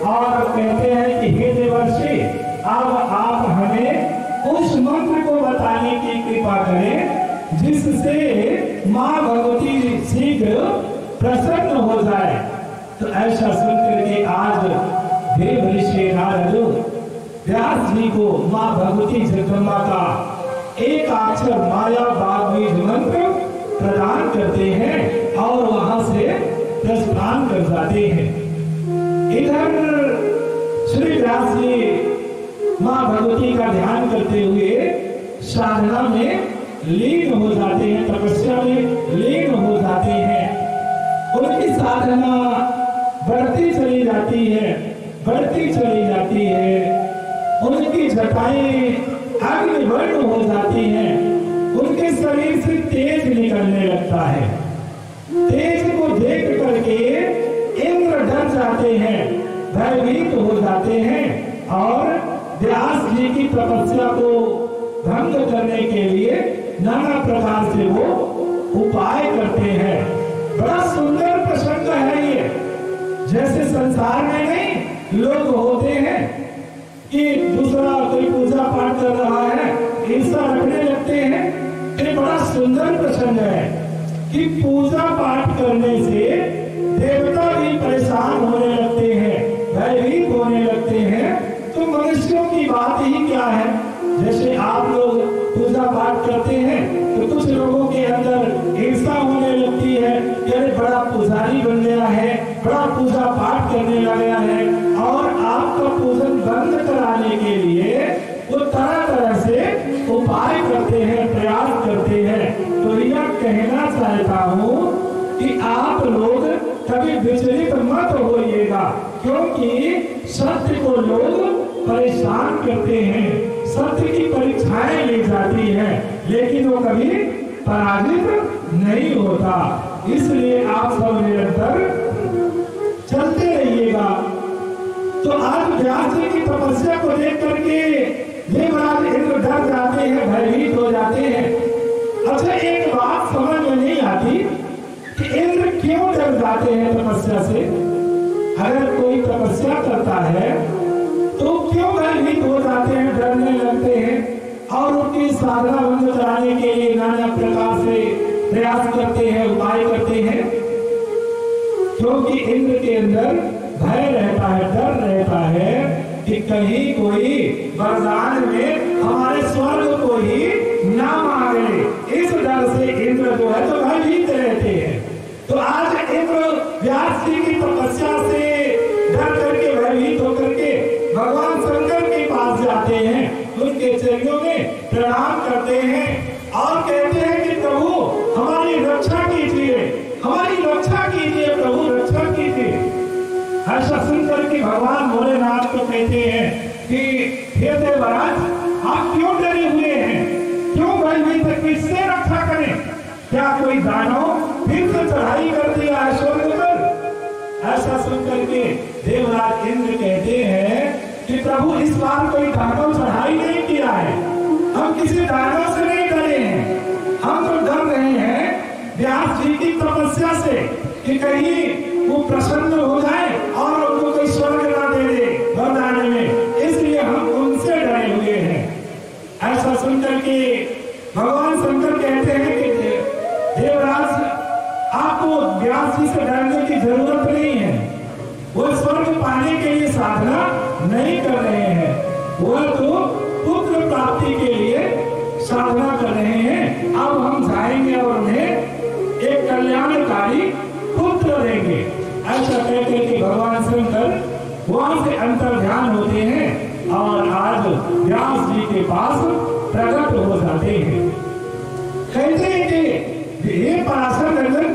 और कहते हैं कि हे देवर्षि, अब आप हमें उस मंत्र को बताने की कृपा करें जिससे मां भगवती शीघ्र प्रसन्न हो जाए। तो ऐसा सुनकर के आज देव ऋषि नारद व्यास जी को मां भगवती जगदम्बा का एक अक्षर माया बागवीज मंत्र प्रदान करते हैं और वहां से प्रस्थान कर जाते हैं। इधर श्री व्यास जी मां भगवती का ध्यान करते हुए साधना में लीन हो जाते हैं, तपस्या में लीन हो जाते हैं। उनकी साधना बढ़ती चली जाती है, बढ़ती चली जाती है। उनकी जटाएं अग्निवर्ण हो जाती हैं, उनके शरीर से तेज निकलने लगता है। तेज को देख करके इंद्र डर जाते हैं, भयभीत हो जाते हैं और व्यास जी की तपस्या को भंग करने के लिए नाना प्रकार से वो उपाय करते हैं। बड़ा सुंदर प्रसंग है ये। जैसे संसार में नहीं लोग होते हैं कि दूसरा कोई पूजा पाठ कर रहा है, ईर्ष्या रखने लगते हैं। ये बड़ा सुंदर प्रसंग है कि पूजा पाठ करने से देवता भी परेशान होने लगते हैं, भयभीत होने लगते हैं। तो मनुष्यों की बात ही क्या है। जैसे आप लोग पूजा पाठ करते हैं तो कुछ लोगों के अंदर ईर्ष्या होने लगती है कि अरे बड़ा पुजारी बन गया है, बड़ा पूजा पाठ करने लगा है, और आपका पूजन बंद कराने के लिए वो तरह तरह से उपाय करते हैं, प्रयास करते हैं। तो यह कहना चाहता हूँ कि आप लोग कभी विचलित मत होइएगा, क्योंकि सत्य को लोग परेशान करते हैं, सत्य की परीक्षाएं ली जाती हैं, लेकिन वो कभी पराजित नहीं होता। इसलिए आप सब निरंतर चलते रहिएगा। तो आज व्यास जी की तपस्या को देख करके देवराज इंद्र डर जाते हैं, भयभीत हो जाते हैं। अच्छा, एक बात समझ में नहीं आती कि इंद्र क्यों डर जाते हैं तपस्या से? अगर कोई तपस्या करता है तो क्यों भयभीत हो जाते हैं, डरने लगते हैं और उनकी साधना बंद कराने के लिए नाना प्रकार से प्रयास करते हैं, उपाय करते हैं? क्योंकि इंद्र के अंदर भय रहता है, डर रहता है कि कहीं कोई वरदान में हमारे स्वर्ग को ही ना मांगे। इस डर से इंद्र जो है तो भयभीत रहते हैं। तो आज इंद्र व्यास जी की तपस्या से डर करके, भयभीत होकर के भगवान शंकर के पास जाते हैं, उनके चरणों में प्रणाम करते हैं और कहते हैं कि प्रभु हमारी रक्षा कीजिए, हमारी रक्षा कीजिए, प्रभु रक्षा कीजिए। ऐसा सुनकर के भगवान भोलेनाथ को कहते हैं कि हे देवराज, आप क्यों डरे हुए हैं, क्यों भयभीत, किससे रक्षा करें? क्या कोई दानव फिर से चढ़ाई कर दिया है स्वर्ग पर? ऐसा सुनकर के देवराज इंद्र कहते हैं कि प्रभु इस बार कोई दानव चढ़ाई नहीं किया है, हम किसी दानव से नहीं डरे हैं, हम तो डर रहे हैं व्यास जी की तपस्या से कि कहीं वो प्रसन्न हो जाए और उनको कोई स्वर्ग ना दे दे वरदान में, इसलिए हम उनसे डरे हुए हैं। ऐसा सुनकर के भगवान शंकर कहते हैं कि देवराज, आपको व्यास जी से डरने की जरूरत नहीं है, वो स्वर्ग पाने के लिए साधना नहीं कर रहे हैं, वो तो पुत्र प्राप्ति के लिए साधना कर रहे हैं। अब हम जाएंगे और उन्हें एक कल्याणकारी पुत्र देंगे। ऐसा कहते हैं कि भगवान शंकर वहां से अंतर्ध्यान होते हैं और आज व्यास जी के पास प्रकट हो जाते हैं। कहते हैं कि हे पराशर नंदन,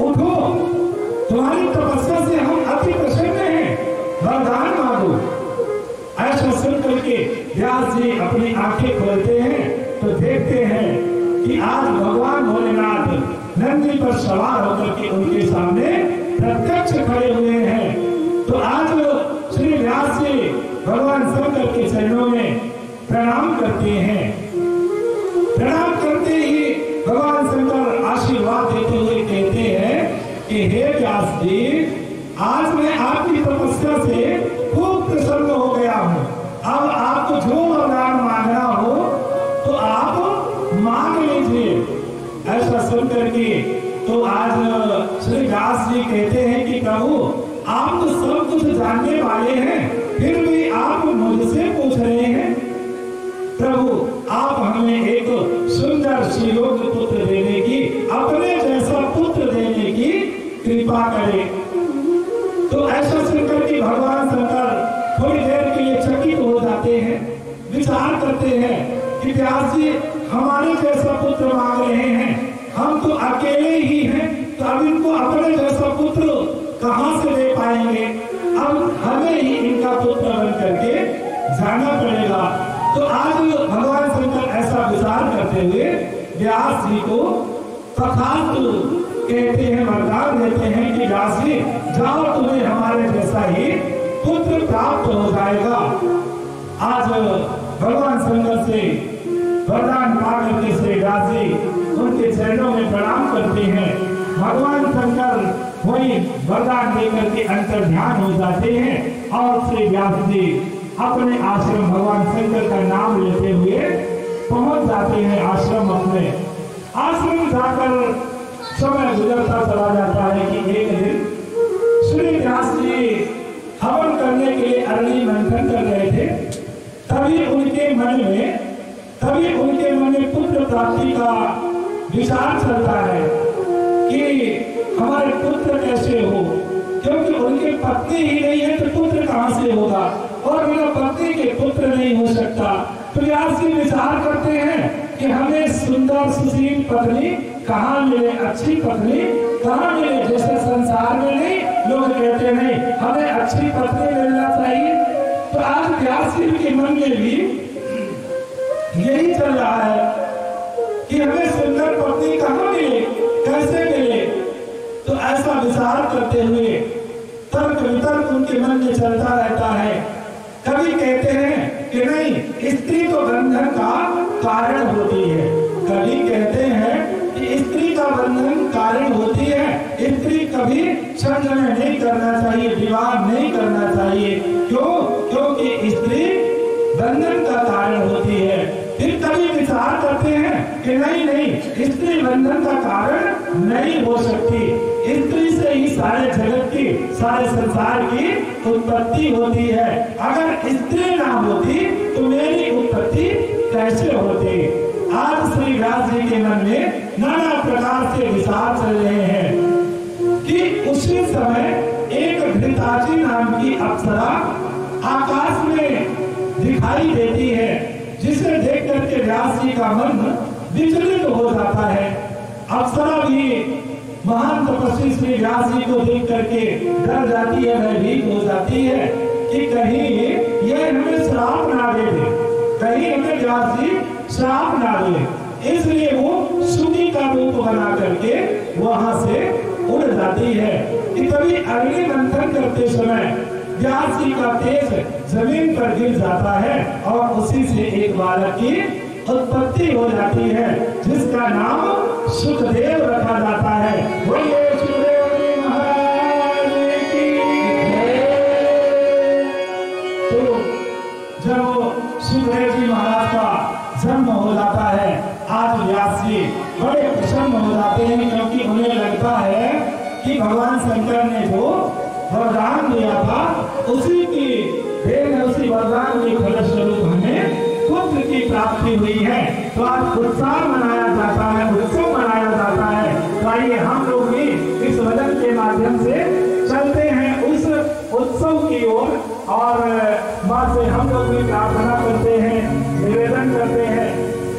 उठो, तुम्हारी तपस्या से हम अति प्रसन्न हैं, वरदान मांगो। ऐसा सुनकर के व्यास जी अपनी आंखें खोलते हैं तो देखते हैं कि आज भगवान भोलेनाथ नंदी पर सवार होकर के उनके सामने प्रत्यक्ष खड़े हुए हैं। तो आज श्री व्यास जी भगवान शंकर के चरणों में प्रणाम करते हैं। प्रणाम करते ही भगवान शंकर आशीर्वाद देते हुए कहते हैं कि हे व्यास जी, आज मैं आपकी तपस्या से खूब प्रसन्न हो गया हूँ। अब आपको जो वरदान मांगना हो तो आप मांग लीजिए। ऐसा सुनकर के तो आज श्री व्यास जी कहते हैं कि प्रभु, आप तो सब कुछ जानने वाले हैं, फिर भी आप मुझसे पूछ रहे हैं। प्रभु, आप हमें एक सुंदर सुयोग्य पुत्र देने की, अपने जैसा पुत्र देने की कृपा करें। तो ऐसा सुनकर के भगवान शंकर थोड़ी देर के लिए चकित हो जाते हैं, विचार करते हैं कि व्यास जी हमारे जैसा पुत्र मांग रहे हैं, हम तो अकेले ही हैं, तो अब इनको अपने जैसा पुत्र कहां से दे पाएंगे? अब हमें ही इनका पुत्र बन करके जाना पड़ेगा। तो आज भगवान शंकर ऐसा विचार करते हुए व्यास जी को तथास्तु कहते हैं, वरदान देते हैं कि व्यास जी जाओ, तुम्हें हमारे जैसा ही पुत्र प्राप्त हो जाएगा। आज भगवान शंकर से वरदान पाकर के श्री व्यास जी उनके चरणों में प्रणाम करते हैं। भगवान शंकर वही वरदान देकर के अंतर्ध्यान हो जाते हैं और श्री व्यास जी अपने आश्रम भगवान शंकर का नाम लेते हुए पहुंच जाते हैं आश्रम। अपने आश्रम जाकर समय गुजरता चला जाता है कि एक दिन श्री व्यास जी हवन करने के लिए अरण्य मंथन कर रहे थे। तभी उनके मन में पुत्र प्राप्ति का विचार चलता है कि हमारे पुत्र कैसे हो, क्योंकि उनके पत्नी ही नहीं है तो पुत्र कहां से होगा, और बिना पत्नी के पुत्र नहीं हो सकता। तो व्यास जी विचार करते हैं कि हमें सुंदर सुशील पत्नी कहाँ मिले, अच्छी पत्नी कहाँ मिले, जैसे संसार में नहीं लोग कहते नहीं हमें अच्छी पत्नी मिलना चाहिए। तो आज व्यास जी के मन में भी यही चल रहा है कि हमें सुंदर पत्नी कहाँ मिले, कैसे मिले। तो ऐसा विचार करते हुए तर्क वितर्क उनके मन में चलता रहता है। कभी कहते हैं कि नहीं, स्त्री तो बंधन का कारण होती है, कभी कहते हैं कि स्त्री का बंधन कारण होती है, स्त्री संजय नहीं करना चाहिए, विवाह नहीं करना चाहिए। क्यों? क्योंकि स्त्री बंधन का कारण होती है। फिर कभी विचार करते हैं कि नहीं, स्त्री बंधन का कारण नहीं हो सकती, स्त्री से ही सारे जगत की, सारे संसार की उत्पत्ति होती है। अगर स्त्री ना होती तो मेरी उत्पत्ति कैसे होती? आज श्री व्यास जी के मन में नाना प्रकार से विचार चल रहे हैं कि उसी समय एक घृताची नाम की अप्सरा आकाश में दिखाई देती है, जिसे देख करके व्यास जी का मन विचलित हो जाता है। अप्सरा भी महान तपस्वी श्री व्यास जी को देख करके डर जाती है, भयभीत हो जाती है कि कहीं ये हमें श्राप ना दे दे, कहीं हमें व्यास जी श्राप ना दे। इसलिए वो सुनी का रूप बना करके वहां से उड़ जाती है कि तभी अग्नि मंथन करते समय व्यास जी का तेज जमीन पर गिर जाता है और उसी से एक बालक की उत्पत्ति हो जाती है, जिसका नाम सुखदेव रखा जाता है। बोलिए सुखदेव जी महाराज की जय। तो जब सुखदेव जी महाराज का जन्म हो जाता है, आज व्यास जी बड़े प्रसन्न हो जाते हैं, क्योंकि उन्हें लगता है कि भगवान शंकर ने जो वरदान दिया था उसी की देन, उसी वरदान के फलस्वरूप हमें पुत्र की प्राप्ति हुई है। तो आज उत्साह मनाया जाता है, उत्सव मनाया जाता है। तो आइए हम लोग भी इस भजन के माध्यम से चलते हैं उस उत्सव की ओर, और माँ से हम लोग भी प्रार्थना करते हैं, निवेदन करते हैं,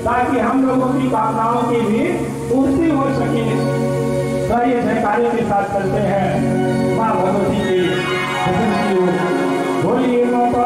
ताकि हम लोगों की कामनाओं की भी पूर्ति हो सके। तो ये जयकारे के साथ चलते हैं माँ भगवती के भजन की ओर। बोलिए माता